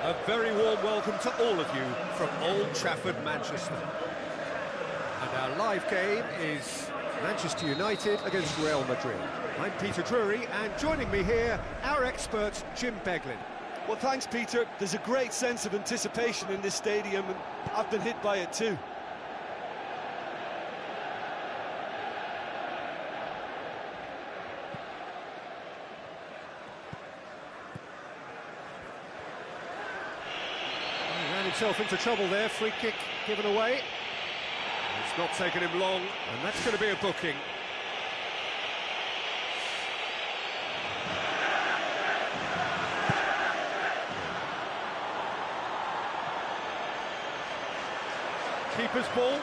A very warm welcome to all of you from Old Trafford, Manchester. And our live game is Manchester United against Real Madrid. I'm Peter Drury, and joining me here, our expert, Jim Beglin. Well, thanks, Peter. There's a great sense of anticipation in this stadium, and I've been hit by it too. Himself into trouble there, free kick given away. It's not taken him long, and that's going to be a booking. Keeper's ball.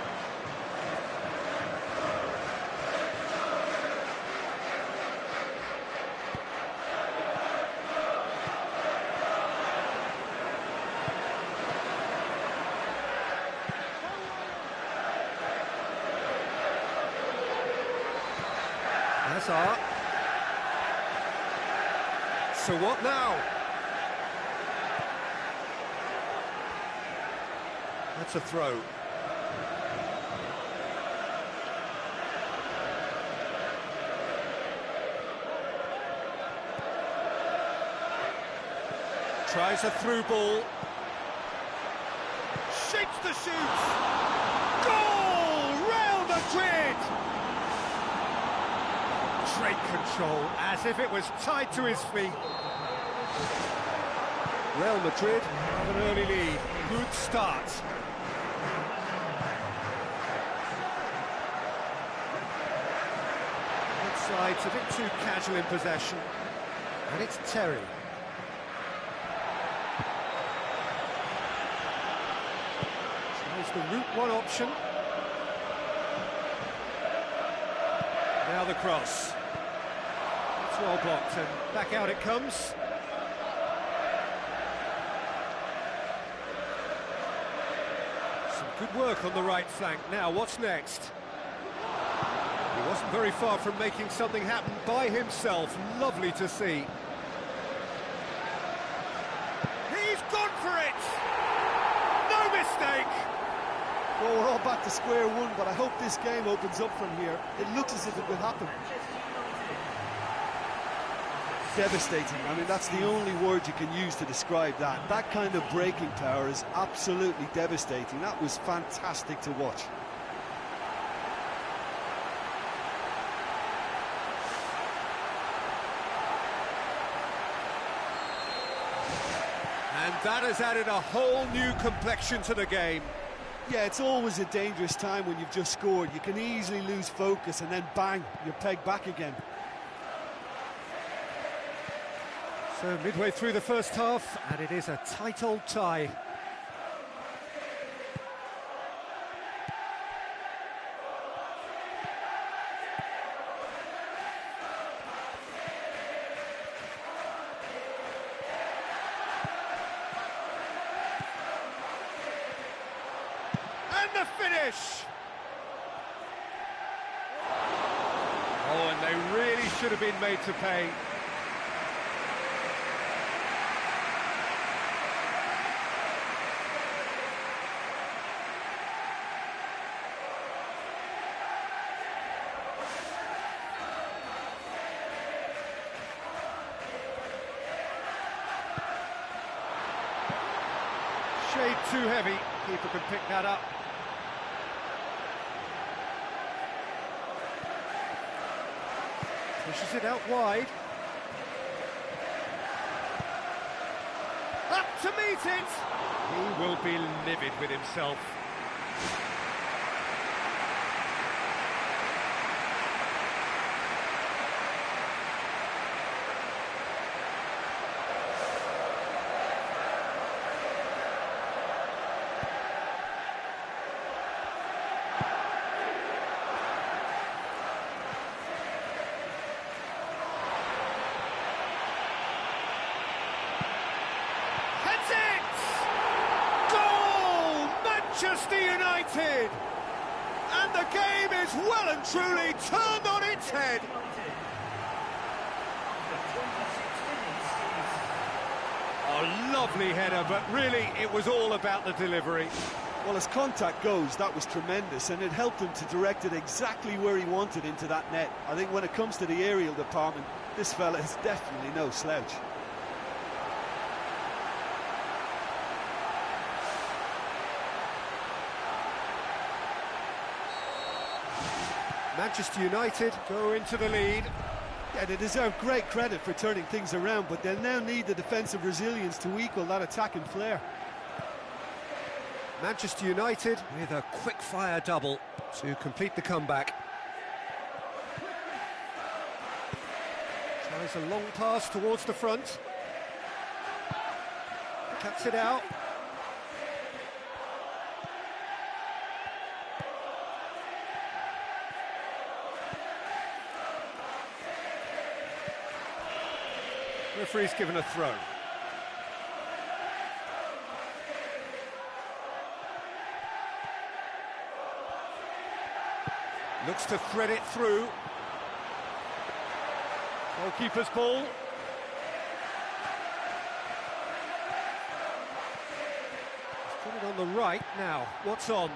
Hazard. So what now? That's a throw. Tries a through ball. Shapes the shoots. Goal! Real Madrid! Great control, as if it was tied to his feet. Real Madrid have an early lead. Good start. Both sides a bit too casual in possession. And it's Terry. Tries the route one option. Now the cross. It's well blocked, and back out it comes. Some good work on the right flank. Now, what's next? He wasn't very far from making something happen by himself. Lovely to see. He's gone for it! No mistake! Well, we're all back to square one, but I hope this game opens up from here. It looks as if it will happen. Devastating. I mean, that's the only word you can use to describe that. That kind of breaking power is absolutely devastating. That was fantastic to watch. And that has added a whole new complexion to the game. Yeah, it's always a dangerous time when you've just scored. You can easily lose focus and then bang, you're pegged back again. So midway through the first half, and it is a tight old tie. And the finish! Oh, and they really should have been made to pay. Shade too heavy, keeper can pick that up. Pushes it out wide. Up to meet it! He will be livid with himself. Manchester United! And the game is well and truly turned on its head. A lovely header, but really it was all about the delivery. Well, as contact goes, that was tremendous, and it helped him to direct it exactly where he wanted into that net. I think when it comes to the aerial department, this fella is definitely no slouch. Manchester United go into the lead. Yeah, they deserve great credit for turning things around, but they'll now need the defensive resilience to equal that attacking flair. Manchester United with a quick-fire double to complete the comeback. Tries a long pass towards the front. Cuts it out. Referee's given a throw. Looks to thread it through. Goalkeeper's ball. He's put it on the right now. What's on?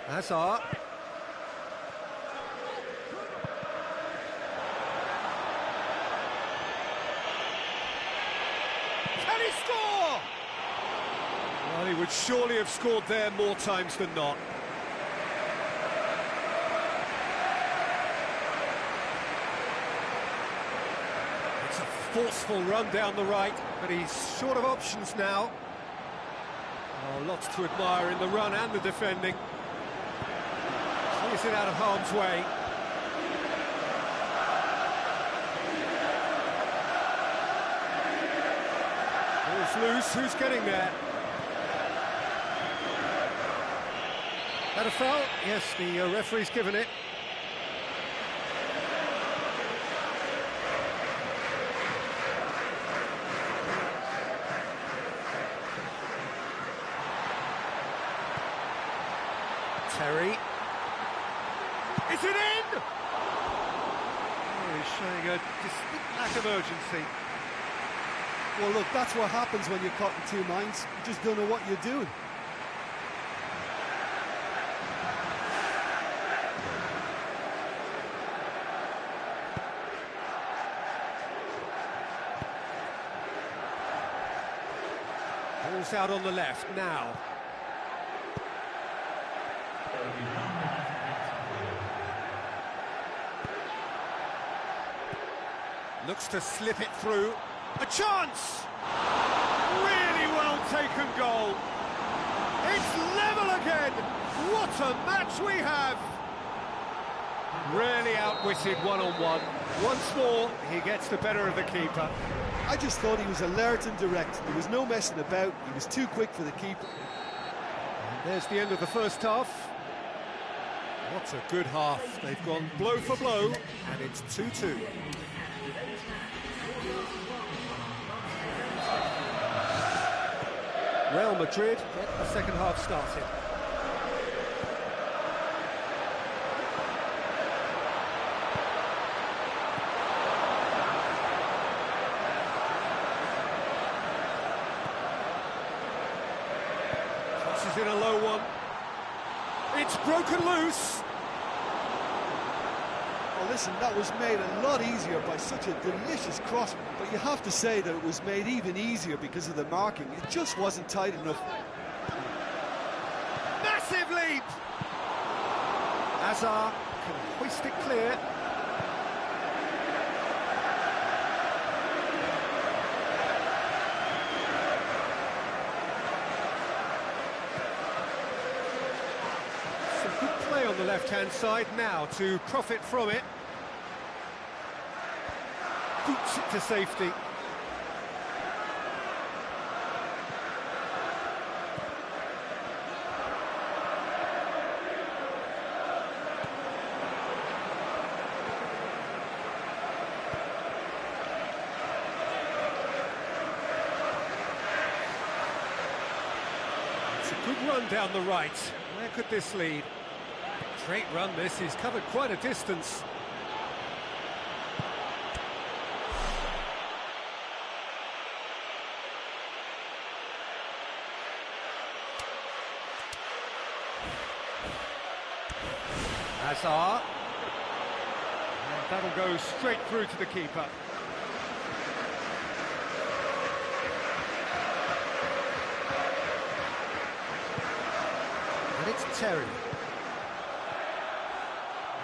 Hazard. Can he score? Well, he would surely have scored there more times than not. It's a forceful run down the right, but he's short of options now. Oh, lots to admire in the run and the defending. Clears it out of harm's way. Ball's loose, who's getting there? That a foul? Yes, the referee's given it. Terry. Is it in? Oh, he's showing a distinct lack of urgency. Well, look, that's what happens when you're caught in two minds. You just don't know what you're doing. Ball's out on the left now. Looks to slip it through. A chance! Really well taken goal. It's level again. What a match we have. Really outwitted one-on-one. Once more, he gets the better of the keeper. I just thought he was alert and direct. There was no messing about. He was too quick for the keeper. And there's the end of the first half. What a good half. They've gone blow for blow, and it's 2-2. Real Madrid get the second half started. Crosses in a low one. It's broken loose. Well, listen, that was made a lot easier by such a delicious cross, but you have to say that it was made even easier because of the marking. It just wasn't tight enough. Massive leap! Hazard can hoist it clear. Some good play on the left-hand side now to profit from it. Boots it to safety. It's a good run down the right. Where could this lead? Great run this, he's covered quite a distance. Hazard. And that'll go straight through to the keeper. And it's Terry.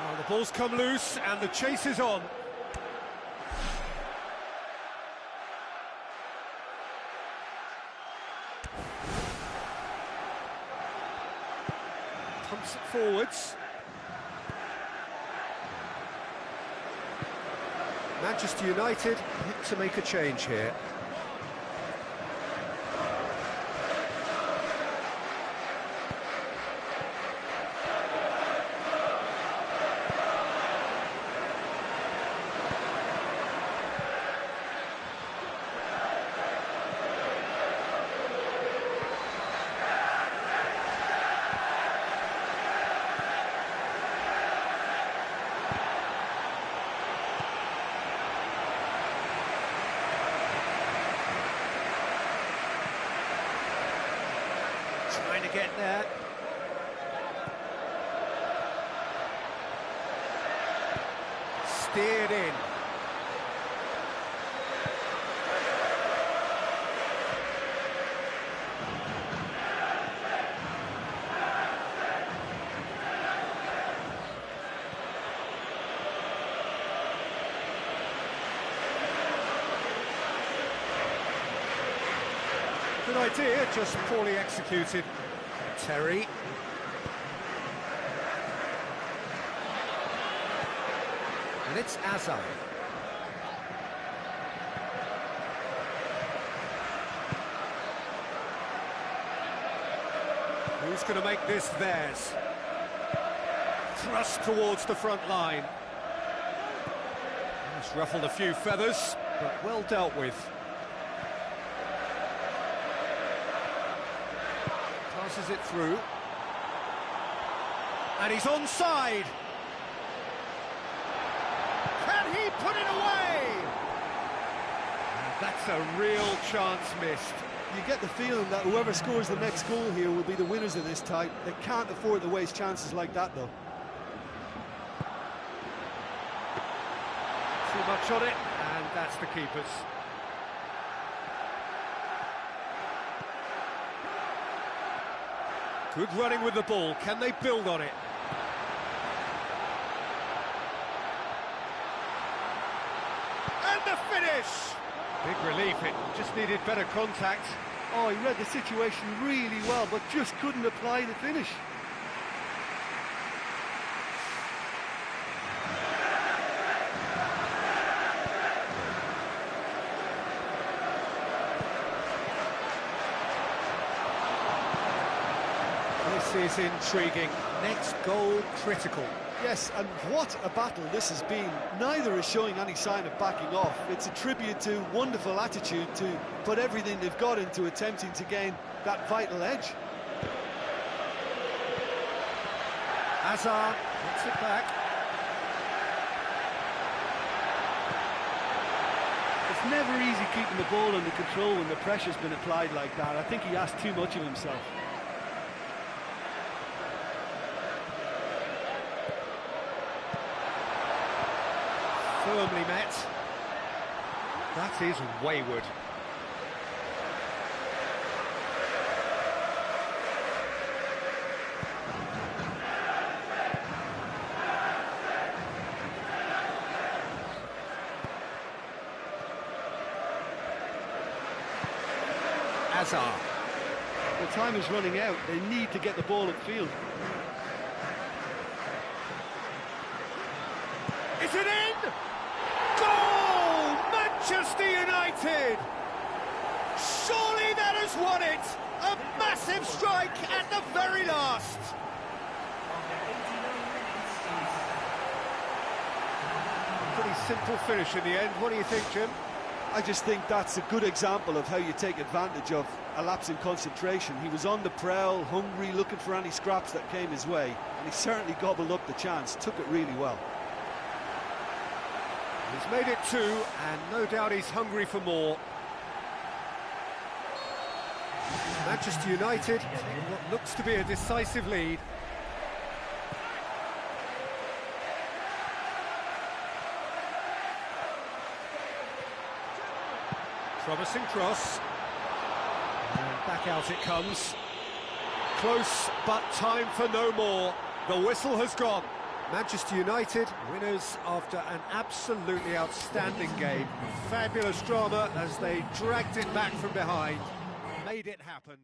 Now the ball's come loose and the chase is on. Pumps it forwards. Manchester United look to make a change here. Trying to get there. Steered in. Good idea, just poorly executed. Terry. And it's Hazard. Who's going to make this theirs? Thrust towards the front line. It's ruffled a few feathers, but well dealt with. Passes it through. And he's onside. Can he put it away? That's a real chance missed. You get the feeling that whoever scores the next goal here will be the winners of this tie. They can't afford to waste chances like that, though. Too much on it, and that's the keeper's. Good running with the ball. Can they build on it? And the finish! Big relief, it just needed better contact. Oh, he read the situation really well, but just couldn't apply the finish. This is intriguing. Next goal critical. Yes, and what a battle this has been. Neither is showing any sign of backing off. It's a tribute to wonderful attitude to put everything they've got into attempting to gain that vital edge. Hazard puts it back. It's never easy keeping the ball under control when the pressure's been applied like that. I think he asked too much of himself. Firmly met. That is wayward. Hazard. The time is running out. They need to get the ball upfield. Is it in? Goal! Manchester United! Surely that has won it! A massive strike at the very last! A pretty simple finish in the end. What do you think, Jim? I just think that's a good example of how you take advantage of a lapse in concentration. He was on the prowl, hungry, looking for any scraps that came his way, and he certainly gobbled up the chance, took it really well. He's made it 2, and no doubt he's hungry for more. Manchester United take what looks to be a decisive lead. Promising cross. And back out it comes. Close, but time for no more. The whistle has gone. Manchester United, winners after an absolutely outstanding game. Fabulous drama as they dragged it back from behind, made it happen.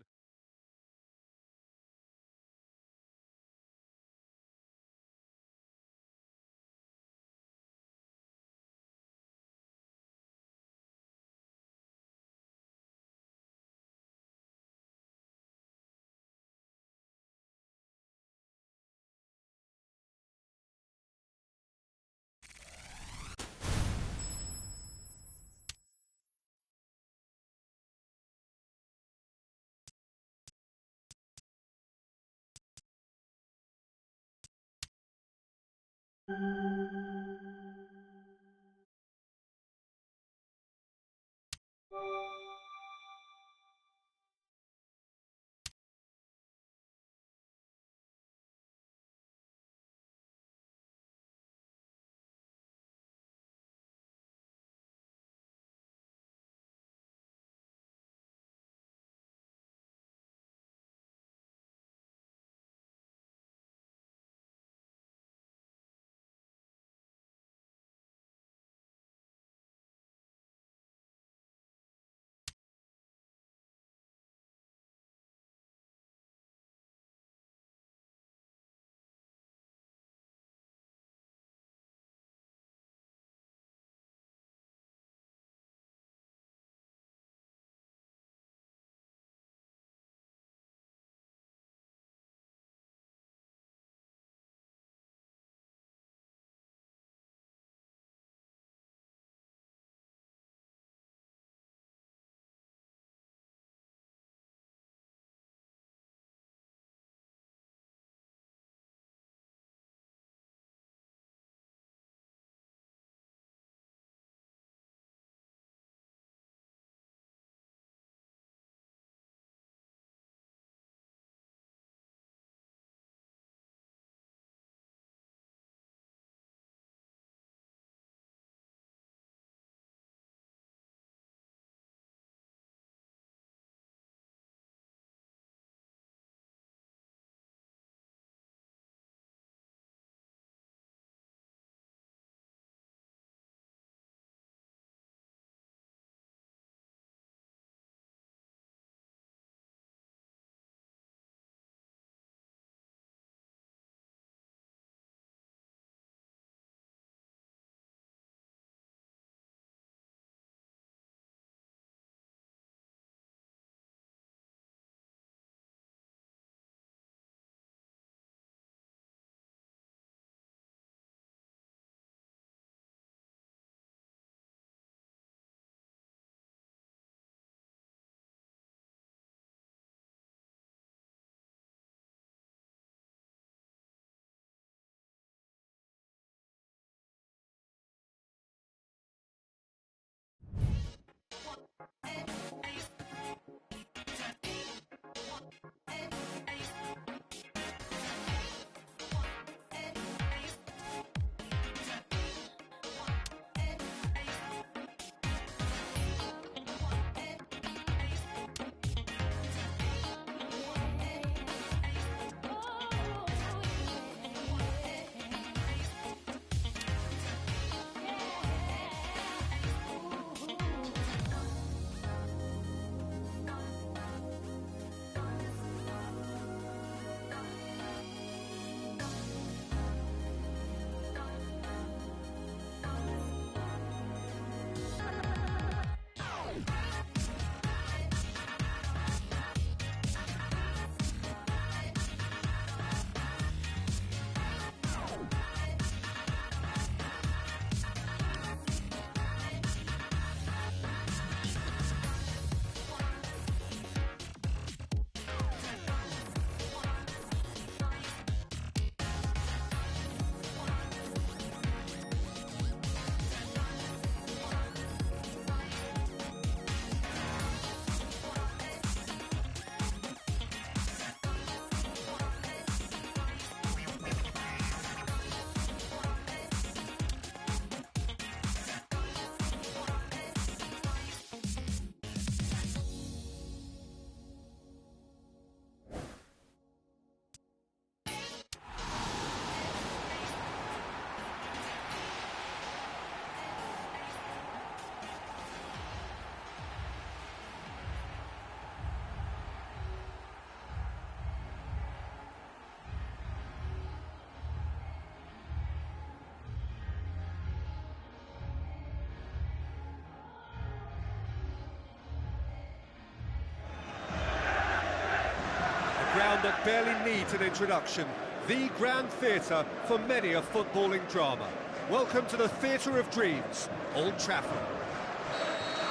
Ground that barely needs an introduction, the grand theatre for many a footballing drama. Welcome to the Theatre of Dreams, Old Trafford.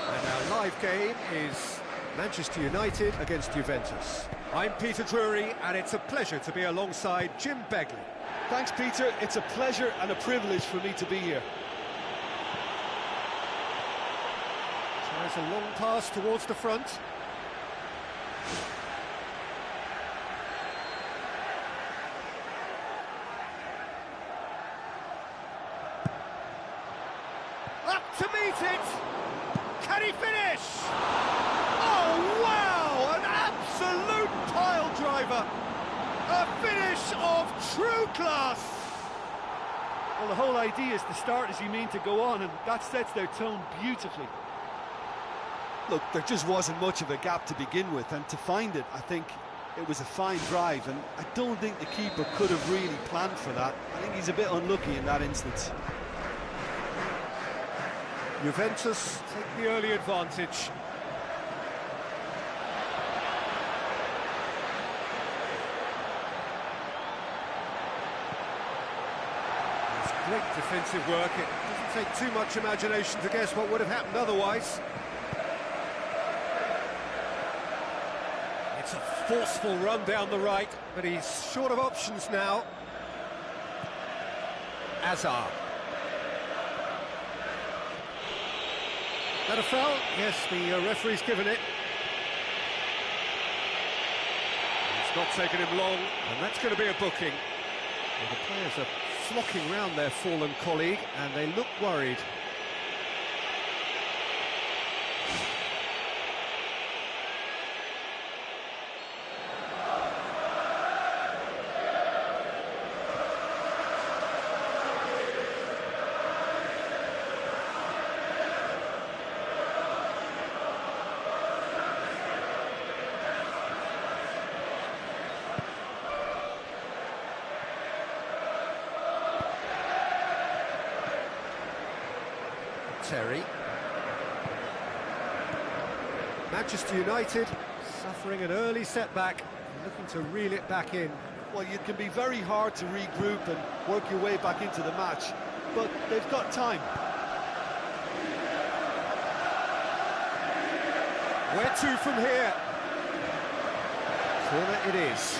And our live game is Manchester United against Juventus. I'm Peter Drury, and it's a pleasure to be alongside Jim Begley. Thanks, Peter. It's a pleasure and a privilege for me to be here. Tries a long pass towards the front. Up to meet it! Can he finish? Oh, wow! An absolute pile driver! A finish of true class! Well, the whole idea is to start as you mean to go on, and that sets their tone beautifully. Look, there just wasn't much of a gap to begin with, and to find it, I think it was a fine drive, and I don't think the keeper could have really planned for that. I think he's a bit unlucky in that instance. Juventus take the early advantage. It's great defensive work. It doesn't take too much imagination to guess what would have happened otherwise. It's a forceful run down the right, but he's short of options now. Hazard. That a foul? Yes, the referee's given it. It's not taken him long, and that's going to be a booking. Well, the players are flocking round their fallen colleague, and they look worried. Terry. Manchester United suffering an early setback, looking to reel it back in. Well, it can be very hard to regroup and work your way back into the match, but they've got time. Where to from here? Corner it is.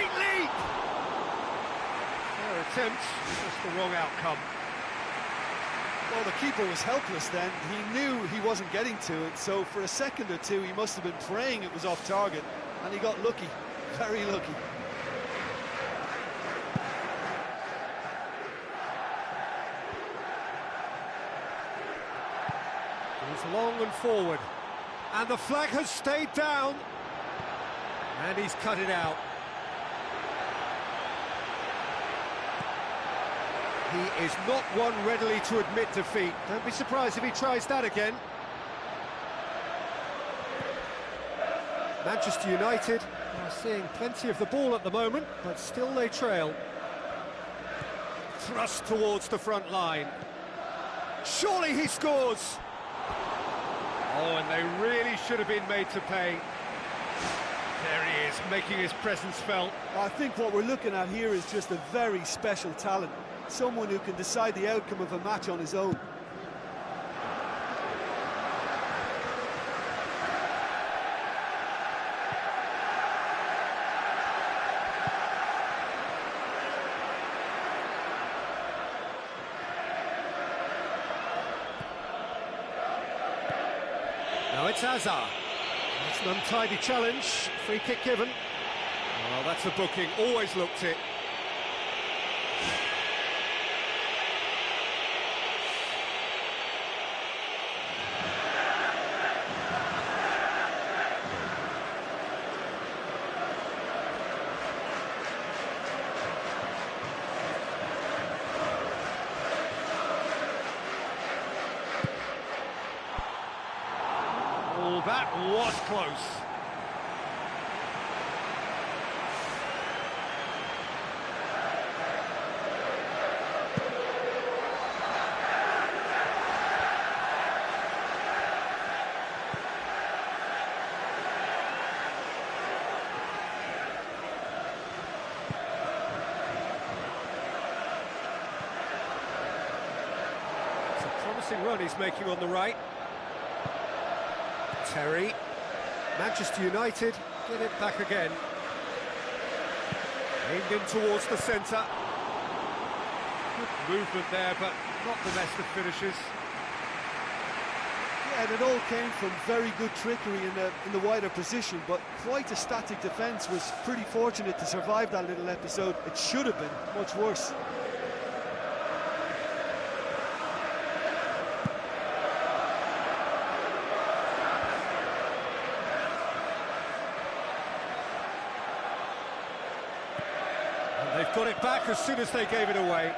great leap! Their attempt, just the wrong outcome. Well, the keeper was helpless then. He knew he wasn't getting to it, so for a second or two he must have been praying it was off target, and he got lucky, very lucky. He's long and forward, and the flag has stayed down, and he's cut it out. He is not one readily to admit defeat. Don't be surprised if he tries that again. Manchester United are seeing plenty of the ball at the moment, but still they trail. Thrust towards the front line. Surely he scores! Oh, and they really should have been made to pay. There he is, making his presence felt. I think what we're looking at here is just a very special talent. Someone who can decide the outcome of a match on his own. Now it's Hazard. It's an untidy challenge, free kick given. Oh, that's a booking, always looked it. Oh, that was close. It's a promising run he's making on the right. Terry, Manchester United get it back again. Aimed in towards the centre. Good movement there, but not the best of finishes. Yeah, and it all came from very good trickery in the wider position, but quite a static defence. Was pretty fortunate to survive that little episode. It should have been much worse. They've got it back as soon as they gave it away.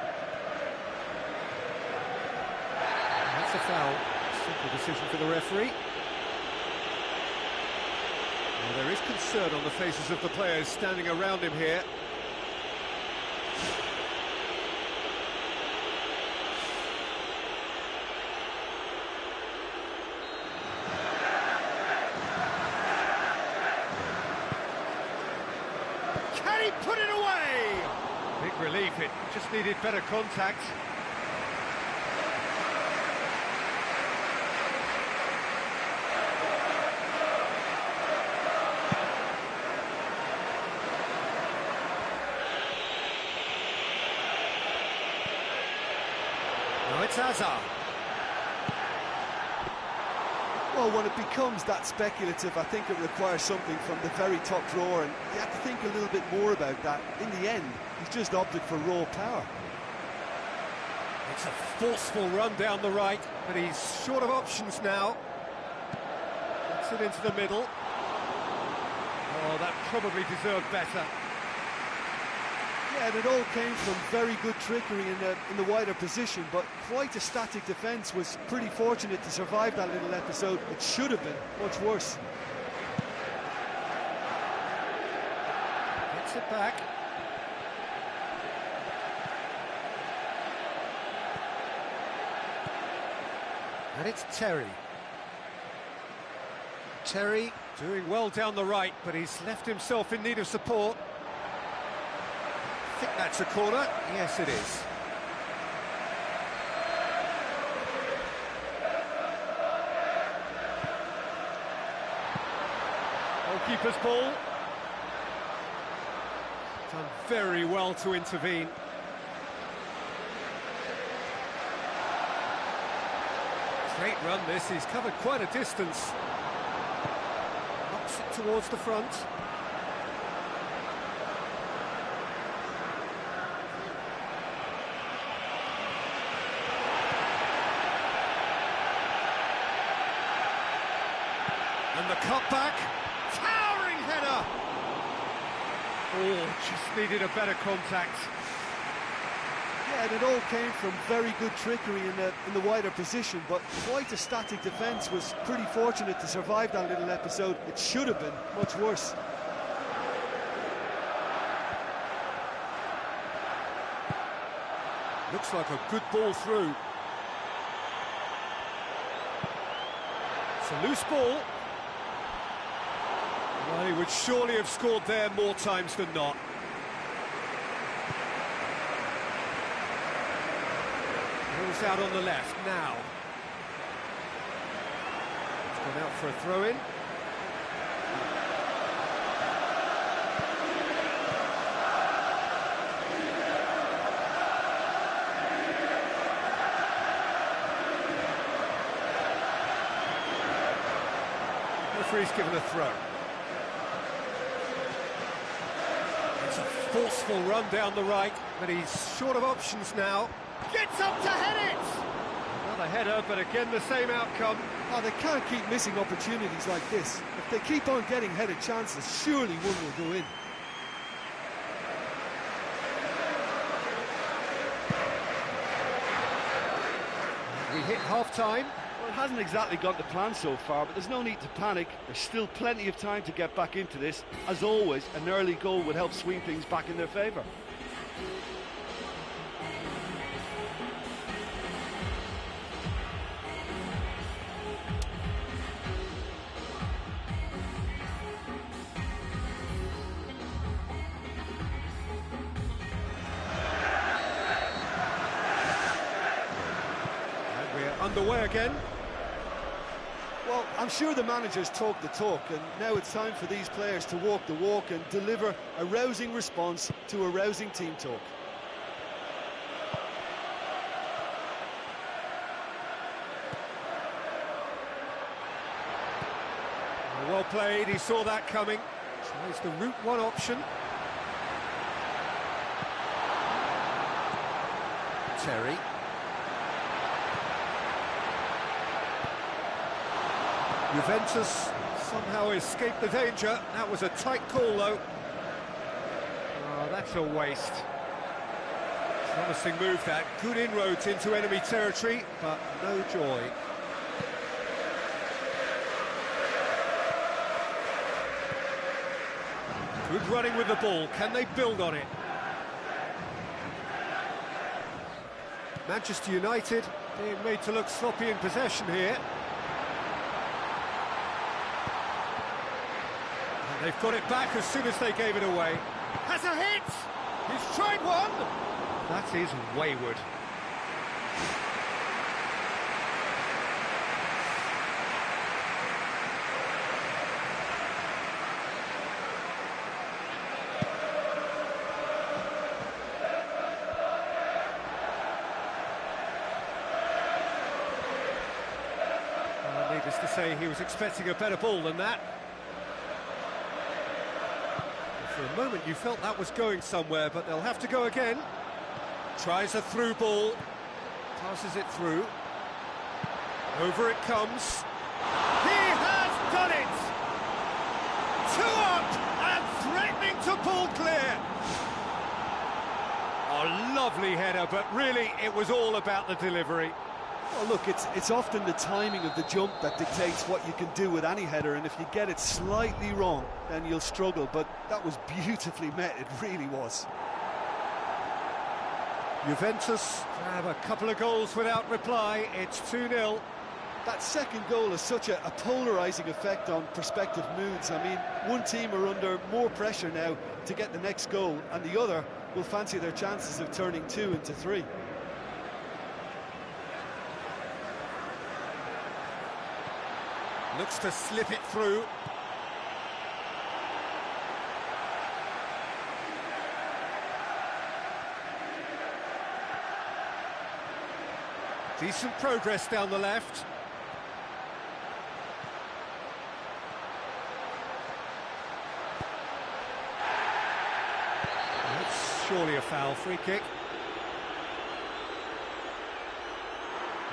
That's a foul. Simple decision for the referee. Well, there is concern on the faces of the players standing around him here. Can he put it away? Big relief, it just needed better contact. Now it's Hazard. Well, when it becomes that speculative, I think it requires something from the very top drawer, and you have to think a little bit more about that. In the end, he's just opted for raw power. It's a forceful run down the right, but he's short of options now. Gets it into the middle. Oh, that probably deserved better. Yeah, and it all came from very good trickery in the wider position, but quite a static defence. Was pretty fortunate to survive that little episode. It should have been much worse. Gets it back. And it's Terry. Terry doing well down the right, but he's left himself in need of support. I think that's a corner. Yes, it is. Goalkeeper's ball. Done very well to intervene. Great run this, he's covered quite a distance. Knocks it towards the front. And the cutback, towering header! Oh, just needed a better contact. Yeah, and it all came from very good trickery in the wider position, but quite a static defence. Was pretty fortunate to survive that little episode. It should have been much worse. Looks like a good ball through. It's a loose ball. Well, he would surely have scored there more times than not. Ball's out on the left now. It's gone out for a throw-in. Referee's given a throw. It's a forceful run down the right, but he's short of options now. Gets up to head it! Another header, but again the same outcome. Oh, they can't keep missing opportunities like this. If they keep on getting headed chances, surely one will go in. We hit half-time. Well, it hasn't exactly gone to plan so far, but there's no need to panic. There's still plenty of time to get back into this. As always, an early goal would help swing things back in their favour. Underway again. Well, I'm sure the managers talk the talk, and now it's time for these players to walk the walk and deliver a rousing response to a rousing team talk. Well played, he saw that coming. Tries the route one option. Terry. Juventus somehow escaped the danger. That was a tight call, though. Oh, that's a waste. Promising move, that. Good inroads into enemy territory, but no joy. Good running with the ball. Can they build on it? Manchester United being made to look sloppy in possession here. They've got it back as soon as they gave it away. Has a hit! He's tried one! That is wayward. Well, needless to say, he was expecting a better ball than that. For a moment you felt that was going somewhere, but they'll have to go again. Tries a through ball, passes it through. Over it comes. He has done it! 2 up and threatening to pull clear. A lovely header, but really it was all about the delivery. Well, look, it's often the timing of the jump that dictates what you can do with any header, and if you get it slightly wrong, then you'll struggle, but that was beautifully met, it really was. Juventus have a couple of goals without reply, it's 2-0. That second goal has such a polarising effect on prospective moods. I mean, one team are under more pressure now to get the next goal, and the other will fancy their chances of turning 2 into 3. Looks to slip it through. Decent progress down the left. That's surely a foul, free kick.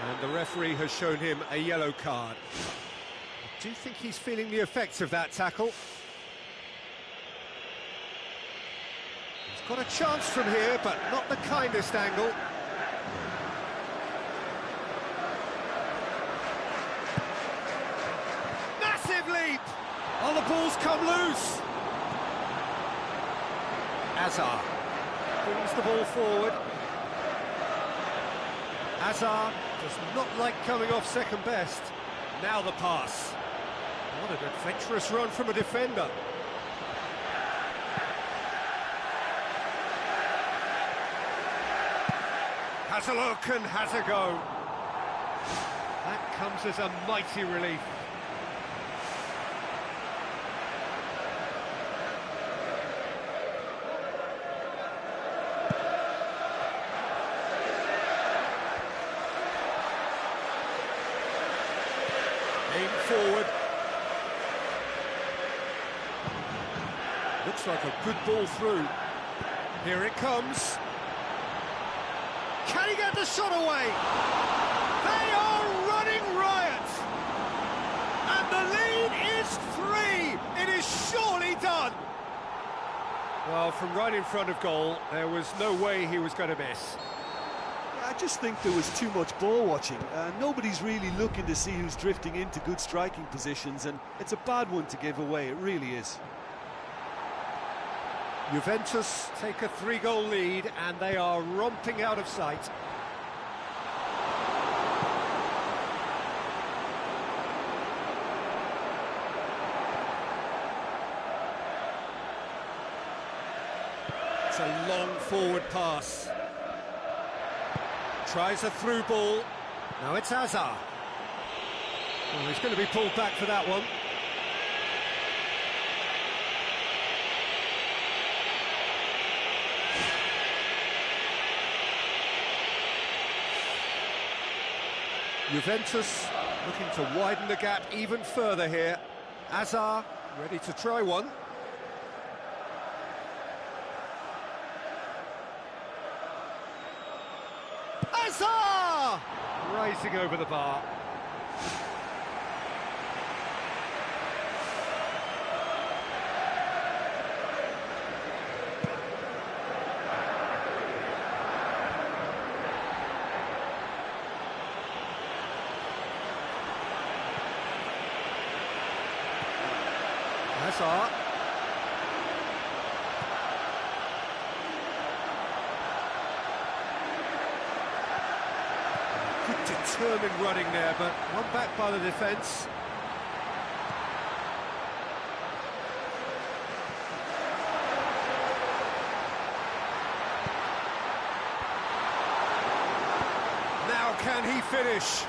And the referee has shown him a yellow card. I do think he's feeling the effects of that tackle. He's got a chance from here, but not the kindest angle. Massive leap! Oh, the ball's come loose. Hazard brings the ball forward. Hazard does not like coming off second best. Now the pass. What an adventurous run from a defender. Has a look and has a go. That comes as a mighty relief. Aim forward. Looks like a good ball through. Here it comes. Can he get the shot away? They are running riot. And the lead is 3. It is surely done. Well, from right in front of goal, there was no way he was going to miss. I just think there was too much ball watching. Nobody's really looking to see who's drifting into good striking positions, and it's a bad one to give away, it really is. Juventus take a 3-goal lead, and they are romping out of sight. It's a long forward pass. Tries a through ball. Now it's Hazard. Well, he's going to be pulled back for that one. Juventus looking to widen the gap even further here. Hazard ready to try one. Hazard! Rising over the bar. Hazard. Good determined running there, but one back by the defence. Now can he finish?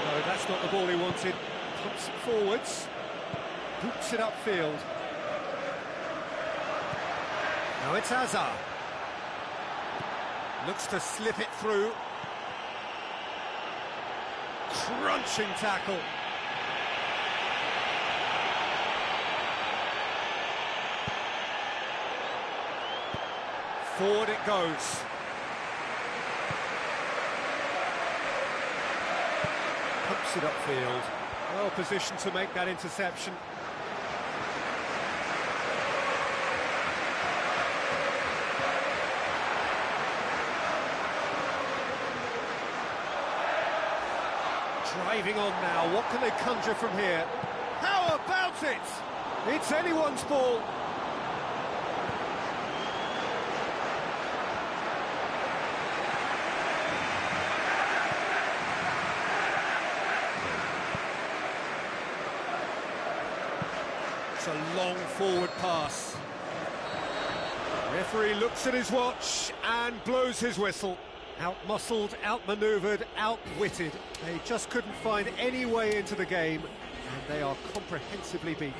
No, that's not the ball he wanted. Pumps it forwards. Boots it upfield. Now it's Hazard. Looks to slip it through. Crunching tackle. Forward it goes. Pumps it upfield. Well positioned to make that interception. Driving on now, what can they conjure from here? How about it? It's anyone's ball. It's a long forward pass. Referee looks at his watch and blows his whistle. Out-muscled, out-manoeuvred, outwitted. They just couldn't find any way into the game, and they are comprehensively beaten.